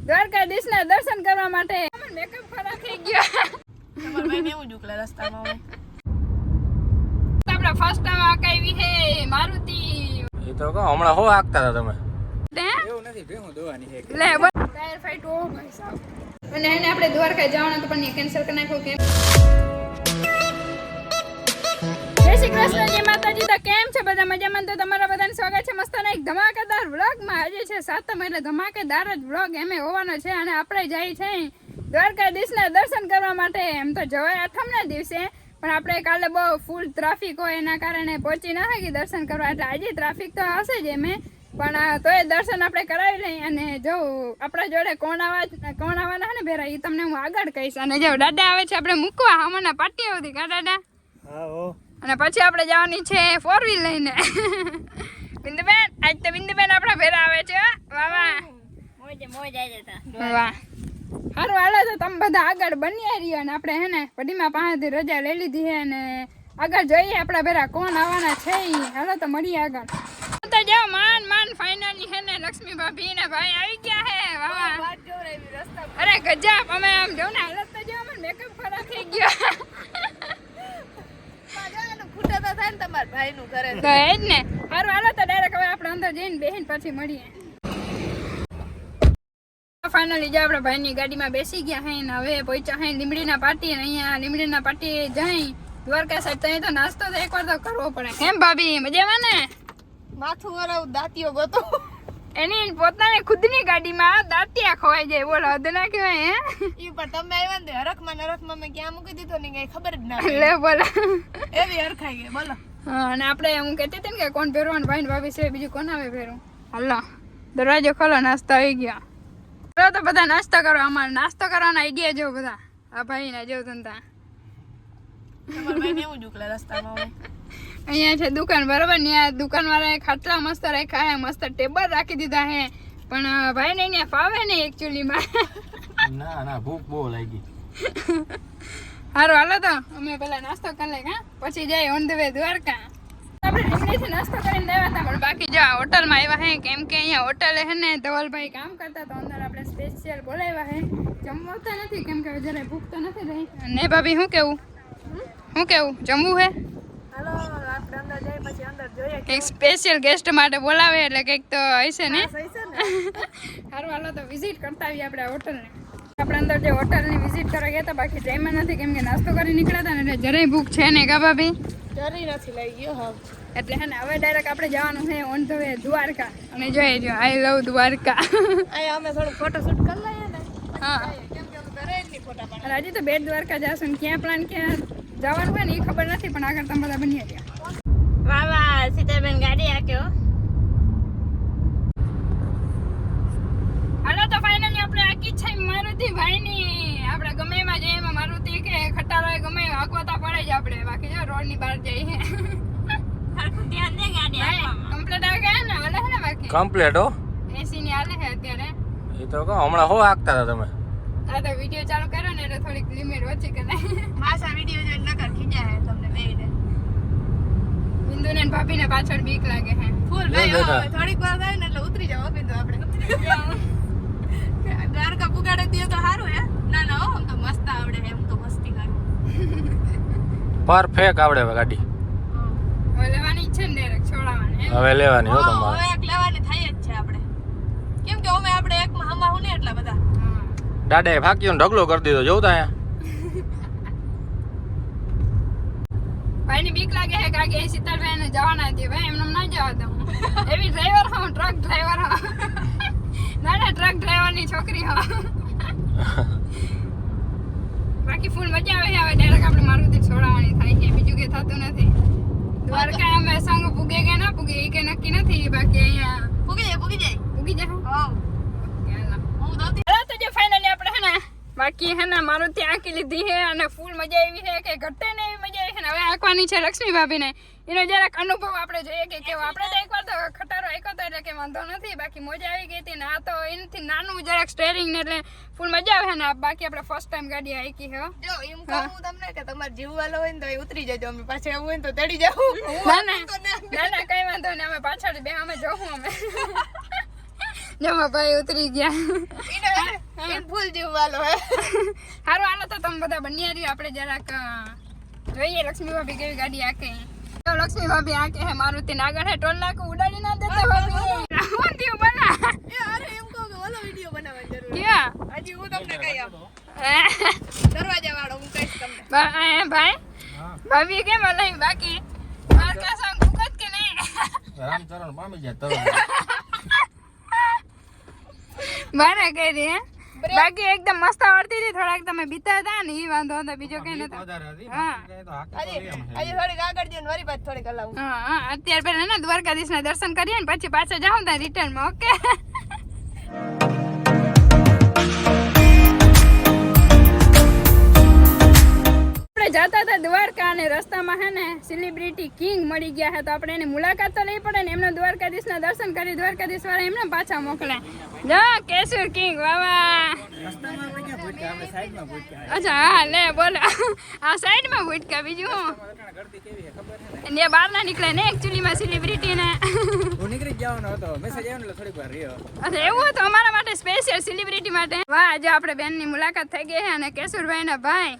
દ્વારકાધીશના દર્શન કરવા માટે મેકઅપ ખરાબ થઈ ગયો. તમાર ભાઈને એવું જ ઉકલા રસ્તામાં હોય. આપણા ફર્સ્ટ ટાઈમ આકાવી હે મારુતિ. એ તો કહો હમણાં હો હાંકતા હતા તમે. એવું નથી ભેહું દોવાની છે. લે ટાયર ફાઈટ ઓ ભાઈ સાહેબ. અને એને આપણે દ્વારકા જવાનું તો પણ કેન્સલ કરી નાખ્યું કેમ? જય શ્રી કૃષ્ણ, જય માતાજી. તો કેમ છે બધા? મજામાં? તો તમારા બધાને સ્વાગત છે મસ્તના એક ધમાકેદાર વ્લોગમાં. આજે છે 7મ એટલે ધમાકેદાર જ વ્લોગ એમે હોવાનો છે. અને આપણે જઈ છે દ્વારકાધીશના દર્શન કરવા માટે. એમ તો જવાય 8મના દિવસે, પણ આપણે કાલે બહુ ફૂલ ટ્રાફિક હોય એના કારણે પહોંચી ના શકી દર્શન કરવા. એટલે આજે ટ્રાફિક તો હશે જ એમે, પણ તોય દર્શન આપણે કરાવી લઈએ. અને જો આપણા જોડે કોણ આવવાના છે ને ભેરા, એ તમને હું આગળ કહીશ. અને જો દાદા આવે છે આપણે મૂકવા હમણાં પાટી આવતી કા દાદા. અને પછી આપણે જવાની છે 4 વ્હીલ લઈને. બિંદુબેન, આજ તો બિંદુબેન આપણા ભેરા આવે છે. વાહ વાહ, મોજ આવી જતા. વાહ, સારું હાલો તો તમે બધા આગળ બન્યા રહ્યો. અને આપણે હે ને પડીમાં પાસેથી રજા લઈ લીધી છે અને આગળ જોઈએ આપણા ભેરા કોણ આવવાના છે. હાલો તો મળીએ આગળ. તો જાઓ માન ફાઇનલી છે ને લક્ષ્મી ભાભી ને ભાઈ આવી ગયા હે. વાહ, અરે ગજબ. અમે આમ જો ને હાલત તો જો અમે મેકઅપ ખરાબ થઈ ગયો. ખૂટા તો થાય ને તમારા ભાઈનું ઘરે. તો એ જ ને. સારું હાલો તો ડાયરેક્ટ હવે આપણે અંદર જઈને બેહીને પછી મળીએ. ફાઇનલી જો આપણે ભાઈની ગાડીમાં બેસી ગયા હે ને હવે પહોંચ્યા હે લીમડીના પાટી. અને અહીંયા લીમડીના પાટી જઈ દ્વારકા સાઈડ તો અહીં તો નાસ્તો તો એકવાર તો કરવો પડે. કેમ ભાભી મજામાં ને? માથું વરાવ દાંતિયો ગોતો. એની પોતાની ખુદની ગાડીમાં દાંતિયા ખોવાઈ જાય. બોલો હદ ના કહેવાય હે. ઈ પણ તમે આવ્યા ને હરખમાં મેં ક્યાં મૂકી દીધો ને કઈ ખબર જ ના લે બોલો. એવી હરખાઈ ગઈ બોલો. હા, અને આપણે હું કહેતી હતી ને કે કોણ ભેરવાનું ભાઈ ભાભી છે, બીજું કોણ આવે ભેરું. હાલો દરવાજો ખોલો, નાસ્તો આવી ગયો. ચલો તો બધા નાસ્તો કરો. અમારે નાસ્તો કરવાના આઈડિયા જો બધા આ ભાઈ ના જો ધંધા. તમારા ભાઈને એવું જ ઉકલા રસ્તામાં હોય. અહીંયા છે દુકાન બરોબર ને. આ દુકાન વાળાએ ખાટલા મસ્ત રાખ્યા હે, મસ્ત ટેબલ રાખી દીધા હે, પણ ભાઈ ને અહીંયા ફાવે ને એકચ્યુઅલીમાં. ના ભૂખ બહુ લાગી. સારું હાલો તો અમે પેલા નાસ્તો કરી લઈએ હા, પછી જાય ઓન ધ વે દ્વારકા. આપણે લીમડીથી નાસ્તો કરીને આવ્યા હતા, પણ બાકી જો આ હોટલમાં આવ્યા હે કેમ કે અહીંયા હોટલે હે ને ધવલભાઈ કામ કરતા તો અંદર આપણે સ્પેશિયલ બોલાવ્યા હે. જમવાતા નથી કેમ કે જરાય ભૂખ તો નથી રહી. ને ભાભી શું કેવું જમવું હે? હાલો આપણે અંદર જઈએ પછી અંદર જોઈએ કંઈક સ્પેશિયલ ગેસ્ટ માટે બોલાવે એટલે કંઈક તો હશે ને. સહી છે ને. સારું હાલો તો વિઝિટ કરતા આવીએ આપણે હોટલને. આપણે અંદર જે હોટલની વિઝિટ કરવા ગયા હતા બાકી ટાઈમમાં નથી કેમ કે નાસ્તો કરી નીકળ્યા હતા ને એટલે જરાય ભૂખ છે ને કા ભાભી? જરી નથી લઈ ગયો હા. એટલે હે ને હવે ડાયરેક્ટ આપણે જવાનું છે ઓન ધ વે દ્વારકા. અને જોઈએ જો આઈ લવ દ્વારકા. અહીંયા અમે થોડું ફોટોશૂટ કરી લઈએ ને. હા, કેમ કે અમે ઘરે જ નહીં ફોટા પાડે. અને હજી તો બેટ દ્વારકા જશું ને ક્યાં પ્લાન ક્યાં જવાનું હોય ને એ ખબર નથી, પણ આગળ તમે બધા બની ગયા. વાહ વાહ સીતાબેન ગાડી આક્યો. હાલો તો ફાઇનલી આપણે આકી છે મારુતિ ભાઈની. આપણે ગમે એમાં જઈએ એમાં મારુતિ કે ખટારો ગમે હાંકવાતા પડે જ આપણે. બાકી જો રોડની બહાર જઈએ ધ્યાન દે ગાડી આકવામાં. કમ્પ્લીટ આવી ગયા ને હાલે ને બાકી કમ્પ્લીટ હો. એસી ની હાલે છે અત્યારે. એ તો કહો હમણાં હો હાંકતા હતા તમે. આ તો વિડીયો ચાલુ કર્યો ને એટલે થોડીક લિમિટ ઓછી કરાય. માસા વિડીયો જોઈને નકર ખીજા હે તમને બેયને. બિંદુ ને ભાભી ને પાછળ બીક લાગે છે. ફૂલ ભાઈ થોડીક વાર થાય ને એટલે ઉતરી જાવ બિંદુ આપણે. દ્વારકા પુગાડે દે તો સારું હે. ના હો આમ તો મસ્ત આવડે એમ તો મસ્તી કરું. પરફેક્ટ આવડે હવે ગાડી. હવે લેવાની ઈચ્છા ને ડાયરેક્ટ છોડાવવાની. હવે લેવાની હો હવે તમારે. એક લેવાની થાય જ છે આપણે. કેમ કે અમે આપણે એકમાં હમાવું ને એટલા બધા. દાદાએ ફાક્યો ઢગલો કરી દીધો જોઉં તા ભાઈ ની બીક લાગે છે કારણ કે શીતલભાઈ ને જવાના હતી. ભાઈ એમને ના જવા દઉં. એવી ડ્રાઈવર હું ટ્રક ડ્રાઈવર હું. ના ટ્રક ડ્રાઈવર ની છોકરી હું. બાકી ફૂલ મજા આવે છે. હવે ડાયરેક્ટ આપણે મારુતિ છોડાવવાની થાય છે, બીજું કઈ થતું નથી. દ્વારકા અમે સંગ પૂગે કે ના પૂગે એ કઈ નક્કી નથી. બાકી અહીંયા પૂગી જાય પૂગી જાય. હા હું દોતી. હાલો તો જે ફાઇનલી આપણે હે ને બાકી હે ને મારુતિ આંકી લીધી છે અને ફૂલ મજા આવી છે કે ઘટે ને એવી મજા આવી છે ને. હવે આંકવાની છે લક્ષ્મી ભાભી ને. એનો જરાક અનુભવ આપણે જોઈએ કે કેવો. આપણે તો એકવાર તો ખટારો આંક્યો હતો એટલે કે વાંધો નથી, બાકી મજા આવી ગઈ હતી ને. આ તો એનાથી નાનું જરાક સ્ટેરિંગ ને એટલે ફૂલ મજા આવે ને. બાકી આપણે ફર્સ્ટ ટાઈમ ગાડી આંકી છે. જો એમ કહું તમને કે તમારે જીવવાલો હોય ને તો ઉતરી જજો, અમે પાછળ આવું હોય ને તો ચડી જાવ. ના કઈ વાંધો નહીં. અમે પાછળ બે અમે જોવું અમે. જમા ભાઈ ઉતરી ગયા. વાલો હે હારું હાલો તો તમે બધા બન્યા રહ્યો આપણે જરાક જોઈએ લક્ષ્મી ભાભી કેવી ગાડી આકે તો લક્ષ્મી ભાભી આકે હે મારુતિ આગળ હે ટોલ નાકું ઉડાડી ના દેતા ભાભી હું થયું બના એ અરે એમ કહું કે ઓલો વિડિયો બનાવવાની જરૂર ક્યાં હજી હું તમને કહી આપું દરવાજા વાળો હું કહીશ તમને ભાઈ ભાભી કેમ હલાઈ બાકી માર કા સંગ ભૂકત કે નહીં રામચરણ પામી જાય તરત બારા કરી હે બાકી એકદમ મસ્ત આવડતી હતી થોડાક તમે બીતા હતા ને ઈ વાંધો હતો બીજો કઈ નતો હા હજી થોડીક આગળ જઈને વરી પાછી થોડીક હલાવું હા અત્યારે પહેલા ને દ્વારકાધીશના દર્શન કરીએ ને પછી પાછા જાઉં ત્યાં રિટર્નમાં ઓકે જતા હતા દ્વારકા અને રસ્તામાં હે ને સેલિબ્રિટી કિંગ મળી ગયા છે તો આપણે એની મુલાકાત તો લઈ પડે ને એમને દ્વારકાધીશના દર્શન કરી દ્વારકાધીશ વાળા એમને પાછા મોકલે જા કેશુર કિંગ વાવા અચ્છા હા લે બોલો આ સાઈડમાં ભૂટકા બીજું હું ને બહાર ના નીકળે ને એકચ્યુઅલીમાં સેલિબ્રિટી ને હું નીકળી જવાનો હતો મેસેજ આવ્યો એટલે થોડીક વાર રહ્યો અચ્છા એવું હતું અમારા માટે સ્પેશિયલ સેલિબ્રિટી માટે વાહ આજે આપણે બેનની મુલાકાત થઈ ગઈ છે અને કેશુરભાઈ ના ભાઈ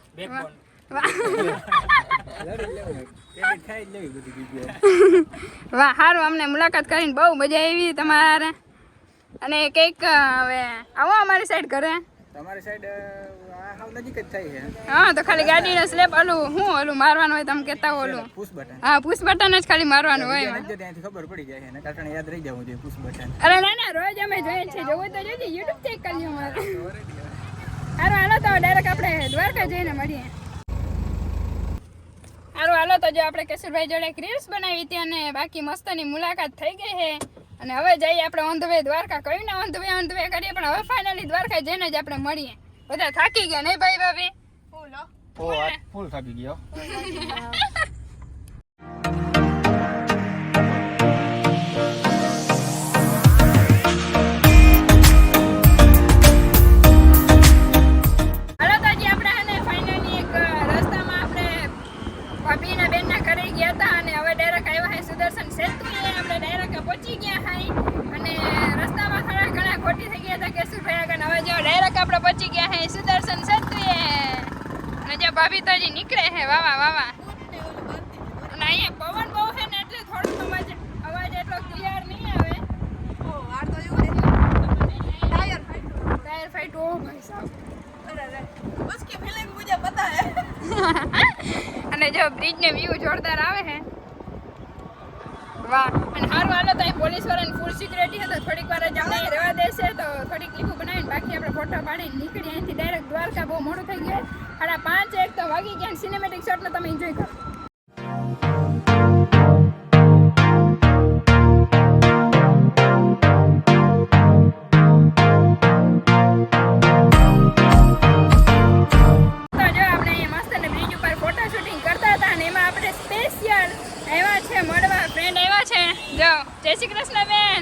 વાહ સારું અમને મુલાકાત કરીને બહુ મજા આવી તમારે અને કંઈક હવે આવો અમારી સાઈડ ઘરે તમારી સાઈડ હાવ નજીક જ થઈ છે હા તો ખાલી ગાડીનો સ્લેપ ઓલું મારવાનું હોય તમે કહેતા ઓલું પુશ બટન હા પુશ બટન જ ખાલી મારવાનું હોય ત્યાંથી ખબર પડી જાય ને કારણ યાદ રહી જવું જોઈએ પુશ બટન અરે ના ના રોજ અમે જોઈએ છીએ જોવું તો જોઈજો યુટ્યુબ ચેક કરી મારે સારું હાલો તો ડાયરેક્ટ આપણે દ્વારકા જઈને મળીએ સારું હાલો તો જો આપણે કેશુરભાઈ જોડે એક રીલ્સ બનાવી હતી અને બાકી મસ્તની મુલાકાત થઈ ગઈ છે અને હવે જઈએ આપણે ઓન ધ વે દ્વારકા કયું ને ઓન ધ વે કરીએ પણ હવે ફાઇનલી દ્વારકા જઈને જ આપણે મળીએ બધા થાકી ગયા નહીં ભાઈ ભાભી ફૂલ થાકી ગયો હાલો તો હજી આપણે હે ને ફાઇનલી એક રસ્તામાં આપણે ભાભીના બેનના ઘરે ગયા હતા અને હવે ડાયરેક્ટ આવ્યા હે સુદર્શન સેતુ આપણે ડાયરેક્ટ પહોંચી ગયા હાઈ અને રસ્તામાં થોડા ઘણા ખોટી થઈ ગયા હતા કેશુરભાઈ આગળ હવે જો ડાયરેક્ટ આપણે પહોંચી ગયા હે સુદર્શન સેતુ અને જો ભાભી તો હજી નીકળે હે વાવા વાવા અને અહીંયા પવન બહુ છે ને એટલે થોડોક અવાજ એટલો ક્લિયર નહીં આવે વાર તો એવું ટાયર ફાઈટ ઓ ભાઈ સાહેબ અરે उसकी फीलिंग मुझे पता है અને જો બ્રિજ ને વ્યૂ જોરદાર આવે છે વાહ અને હારું હાલો તો પોલીસ વાળાની ફૂલ સિક્યુરિટી છે તો થોડીક વાર જ અમને રહેવા દેશે તો થોડી ક્લિપો બનાવીને બાકી આપણે ફોટો પાડીને નીકળી અહીંથી ડાયરેક્ટ દ્વારકા બહુ મોડું થઈ ગયું 5:30 તો વાગી ગયા સિનેમેટિક શોટને તમે એન્જોય કરો જય શ્રી કૃષ્ણ બેન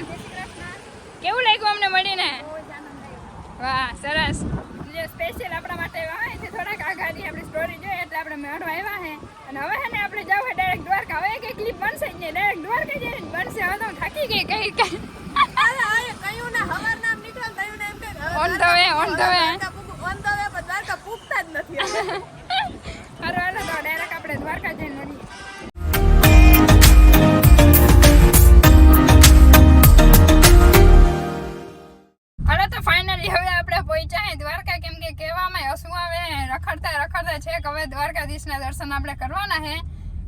કેવું લાગ્યું અમને મળીને વાહ સરસ જે સ્પેશિયલ આપણા માટે આવ્યા હોય થોડાક આ ગાડી આપણી સ્ટોરી જોઈએ એટલે આપણે મળવા આવ્યા છે અને હવે હે ને આપણે જાવ ડાયરેક્ટ દ્વારકા હવે એક ક્લિપ બનશે જ નહીં ડાયરેક્ટ દ્વારકા જઈને બનશે હવે તો થાકી ગઈ કઈ કયું ના હવાર નામ નીકળે કયું ના એમ કે ઓન ધ વે દ્વારકા પૂગતા જ નથી હાલો હાલો તો ડાયરેક્ટ આપણે દ્વારકા જઈને મળીએ દ્વારકા કેમ કે કહેવામાં હસવું આવે રખડતા છે કે હવે દ્વારકાધીશના દર્શન આપણે કરવાના છે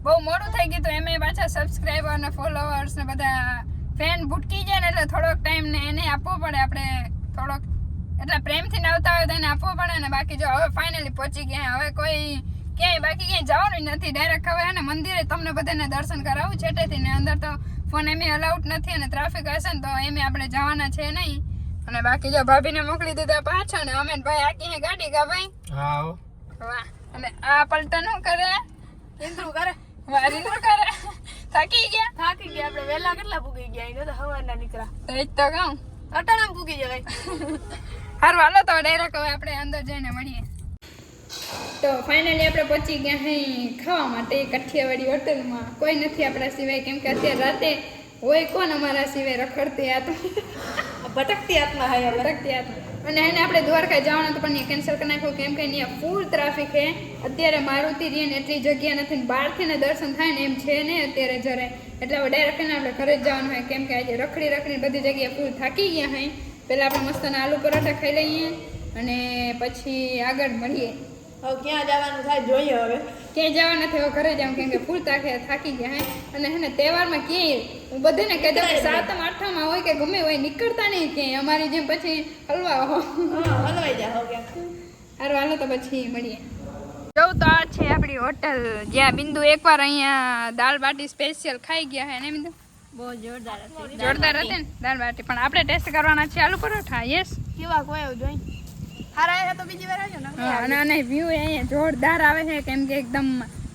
બહુ મોડું થઈ ગયું તો એમે પાછા સબસ્ક્રાઈબર ને ફોલોવર્સ ને બધા ફેન ભૂટકી જાય ને એટલે થોડોક ટાઈમ ને એને આપવો પડે આપણે થોડોક એટલે પ્રેમથી આવતા હોય તો એને આપવો પડે ને બાકી જો હવે ફાઇનલી પહોંચી ગયા હવે કોઈ ક્યાંય બાકી ક્યાંય જવાનું નથી ડાયરેક્ટ હવે ને મંદિરે તમને બધાને દર્શન કરાવું છેટેથી ને અંદર તો ફોન એમે અલાઉડ નથી અને ટ્રાફિક હશે ને તો એમે આપણે જવાના છે નહીં અને બાકી જો ભાભીને મોકલી દીધા પાછા ને અમે ભાઈ આકી હે ગાડી કા ભાઈ હા વાહ અને આ પલટન શું કરે ઇન્દ્રુ કરે વારીનું કરે થાકી ગયા આપણે વેલા કેટલા પૂગી ગયા એને તો હવારના નીકળ્યા તો જ તો કહું અટાણામ પૂગી જવાય હારું હાલો તો ડાયરેક્ટ હવે આપણે અંદર જઈને મળીએ તો ફાઇનલી આપણે પહોંચી ગયા અહીં ખાવા માટે કઠિયાવાડી હોટલમાં કોઈ નથી આપણા સિવાય કેમ કે અત્યારે રાતે હોય કોણ અમારા સિવાય રખડતી આત્મા ભટકતી આત્મા હે ભટકતી આત્મા અને એને આપણે દ્વારકા જવાનું હતું પણ કેન્સલ કરી નાખ્યું કેમ કે અહીંયા ફૂલ ટ્રાફિક છે અત્યારે મારુતિ રીન એટલી જગ્યા નથી ને બહારથી ને દર્શન થાય ને એમ છે ને અત્યારે જરાય એટલે હવે ડાયરેક્ટ એને આપણે ઘરે જ જવાનું હોય કેમ કે આજે રખડી બધી જગ્યાએ ફૂલ થાકી ગયા હોય પહેલાં આપણે મસ્તના આલુ પરાઠા ખાઈ લઈએ અને પછી આગળ મળીએ હવે ક્યાં જવાનું થાય જોઈએ હવે ક્યાંય જવા નથી હવે ઘરે જાઉં કેમ કે ફૂલ થાકી ગયા હે અને હે ને તહેવારમાં ક્યાંય હું બધાને કહી દઉં કે 7મ 8મમાં હોય કે ગમે હોય નીકળતા નહીં ક્યાંય અમારી જેમ પછી હલવા હો હલવાઈ જાઓ ક્યાંક સારું હાલો તો પછી મળીએ જોઉં તો આ છે આપણી હોટલ જ્યાં બિંદુ એકવાર અહીંયા દાળ બાટી સ્પેશિયલ ખાઈ ગયા હે ને બિંદુ બહુ જોરદાર હતી જોરદાર હતી ને દાળ બાટી પણ આપણે ટેસ્ટ કરવાના છે આલુ પરોઠા યસ કેવા કોઈ જોઈ હારા આવ્યા તો બીજી વાર આવજો ને અને આને વ્યૂ અહીંયા જોરદાર આવે છે કેમ કે એકદમ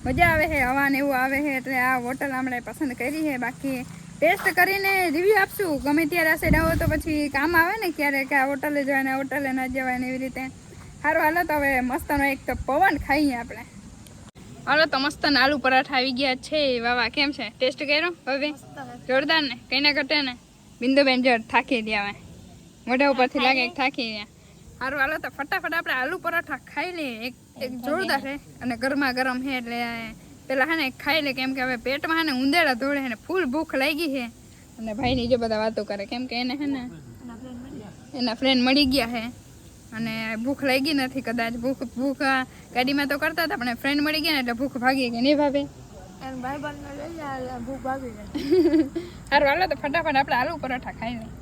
મજા આવે છે હવા ને એવું આવે છે એટલે આ હોટલ આપણે પસંદ કરી છે બાકી ટેસ્ટ કરીને રિવ્યૂ આપશું ગમે ત્યારે આ સાઈડ આવો તો પછી કામ આવે ને ક્યારેક આ હોટલે જવાય ને હોટલે ન જવાય ને એવી રીતે સારું હાલો તો હવે મસ્તનો એક તો પવન ખાઈએ આપણે હાલો તો મસ્ત આલુ પરાઠા આવી ગયા છે વાવા કેમ છે ટેસ્ટ કર્યો હવે જોરદાર ને કઈ ના ઘટે ને બિંદુબેન જોર થાકી દે હવે મોઢા ઉપરથી લાગે થાકી ગયા સારું હાલો તો ફટાફટ આપણે આલુ પરાઠા ખાઈ લઈએ એક જોરદાર છે અને ગરમા ગરમ છે એટલે પેલા હે ને ખાઈ લે કેમ કે હવે પેટમાં હે ને ઉંદેડા દોડે ને ફૂલ ભૂખ લાગી છે અને ભાઈની જો બધા વાતો કરે કેમ કે એને હે ને એના ફ્રેન્ડ મળી ગયા છે અને ભૂખ લાગી નથી કદાચ ભૂખ ગાડીમાં તો કરતા હતા પણ ફ્રેન્ડ મળી ગયા ને એટલે ભૂખ ભાગી ગઈ નહીં ભાભી ભાઈ બંધ લઈ જાય ભૂખ ભાગી જાય સારું હાલો તો ફટાફટ આપણે આલુ પરાઠા ખાઈ લઈએ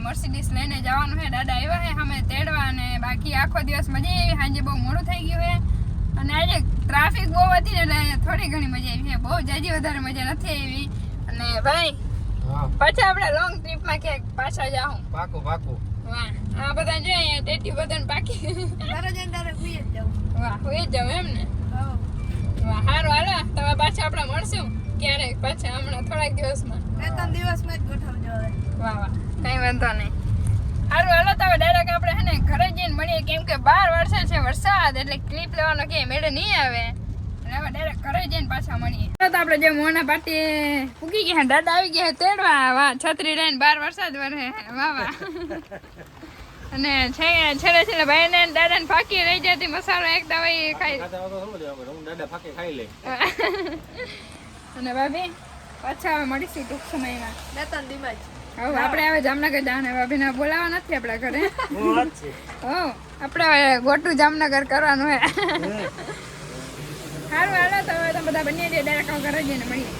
મર્સિડીઝ લઈને જવાનું છે દાદા આવ્યા છે અમે તેડવા અને બાકી આખો દિવસ મજા આવી સાંજે બહુ મોડું થઈ ગયું છે અને આજે ટ્રાફિક બહુ હતી ને એટલે થોડી ઘણી મજા આવી છે બહુ જાજી વધારે મજા નથી આવી અને ભાઈ પાછા આપણે લોંગ ટ્રીપમાં ક્યાંક પાછા જાઉં પાકું વાહ આ બધા જો અહીંયા ટેટી બધાને પાકી તારે જઈને તારે હુઈ જ જાઉં વાહ હુઈ જ જાવ એમ ને વાહ સારું હાલો તમે પાછા આપણે મળશું ક્યારેક પાછા હમણાં થોડાક દિવસમાં 3 દિવસમાં જ ગોઠવજો હવે વાહ વાહ કઈ વાંધો નહીં સારું હાલો તો ડાયરેક્ટ આપણે હે ને ઘરે જઈને મળીએ કેમ કે 12 વર્ષે છે વરસાદ એટલે ક્લિપ લેવાનો કે મેળે નહીં આવે એટલે હવે ડાયરેક્ટ ઘરે જઈને પાછા મળીએ તો આપણે જે મોના પાટી ઉગી ગયા દાદા આવી ગયા તેડવા વાહ છત્રી લઈને 12 વરસાદ વરે વાહ વાહ અને છેલ્લે ભાઈ ને દાદા ને ફાકી રહી જતી મસાલો એક દવાઈ ખાઈ દાદા ફાકે ખાઈ લે અને ભાભી પાછા હવે મળીશું ટૂંક સમયમાં 2-3 દિવસ હવે આપણે હવે જામનગર જવાના ભાભીને બોલાવા નથી આપણા ઘરે હો આપણે હવે ગોટું જામનગર કરવાનું હે સારું હાલો તો હવે તમે બધા બંને ડાયરેક્ટ ઘરે જઈને મળીએ